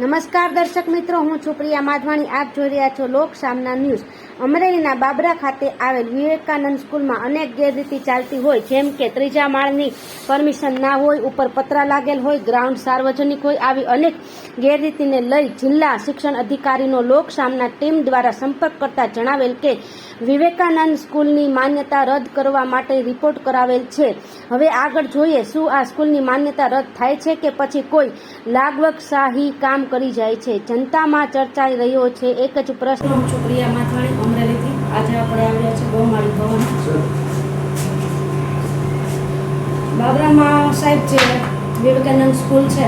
નમસ્કાર દર્શક મિત્રો, હું છું પ્રિયા માધવાણી. આપ જોઈ રહ્યા છો લોક સામના ન્યૂઝ. અમરેલીના બાબરા ખાતે આવેલ વિવેકાનંદ સ્કૂલમાં અનેક ગેરરીતિ ચાલતી હોય, જેમ કે ત્રીજા માળની પરમિશન ના હોય, ઉપર પતરા લાગેલ હોય, ગ્રાઉન્ડ સાર્વજનિક હોય. આવી અનેક ગેરરીતિને લઈ જિલ્લા શિક્ષણ અધિકારીનો લોક સામના ટીમ દ્વારા સંપર્ક કરતા જણાવેલ કે વિવેકાનંદ સ્કૂલની માન્યતા રદ કરવા માટે રિપોર્ટ કરાવેલ છે. હવે આગળ જોઈએ શું આ સ્કૂલની માન્યતા રદ થાય છે કે પછી કોઈ લાગવકશાહી કામ કરી જાય છે. જનતામાં ચર્ચાઈ રહ્યો છે એક જ પ્રશ્ન. હું છું પ્રિયા માધવાણી, અમરેલીથી. આજે આપણે આવ્યા છે ગૌમાળી ભવન. બાબરામાં સાહેબ જે વિવેકાનંદ સ્કૂલ છે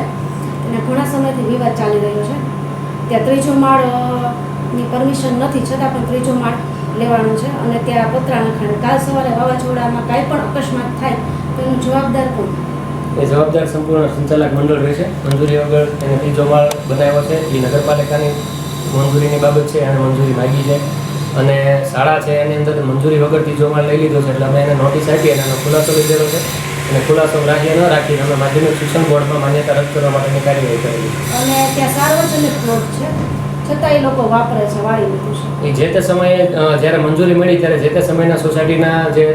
એને ઘણા સમયથી વિવાદ ચાલી રહ્યો છે. ત્યાં ત્રીજો માળની પરમિશન નથી, છતાં પણ ત્રીજો માળ લેવાનો છે અને ત્યાં પતરા નખાણ. કાલ સવારે વાવાઝોડામાં કાંઈ પણ અકસ્માત થાય તો એનું જવાબદાર કોણ? એ જવાબદાર સંપૂર્ણ સંચાલક મંડળ રહેશે. મંજૂરી વગર એને ત્રીજો માળ બનાવ્યો છે, એ નગરપાલિકાની મંજૂરીની બાબત છે, એને મંજૂરી માગી છે અને શાળા છે એની અંદર મંજૂરી વગર ત્રીજો માળ લઈ લીધો છે. એટલે અમે એને નોટિસ આપી અને એનો ખુલાસો લીધેલો છે અને ખુલાસો રાખી ન રાખીને અમે માધ્યમિક શિક્ષણ બોર્ડમાં માન્યતા રદ કરવા માટેની કાર્યવાહી કરેલી છે. અને ત્યાં સાર્વજનિક પ્લોટ છે, છતાં એ લોકો વાપરે છે, વાળી લીધું છે. એ જે તે સમયે જ્યારે મંજૂરી મળી ત્યારે જે તે સમયના સોસાયટીના જે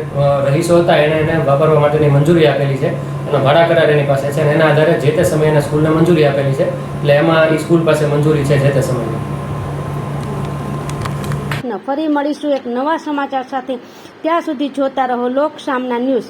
રહીશો હતા એને વાપરવા માટેની મંજૂરી આપેલી છે. એનો ભાડા કરાર એની પાસે છે અને એના આધારે જે તે સમયે સ્કૂલને મંજૂરી આપેલી છે. એટલે એમાં એ સ્કૂલ પાસે મંજૂરી છે જે તે સમયની. ફરી મળીશું એક નવા સમાચાર સાથે. ત્યાં સુધી જોતા રહો લોક સામના ન્યૂઝ.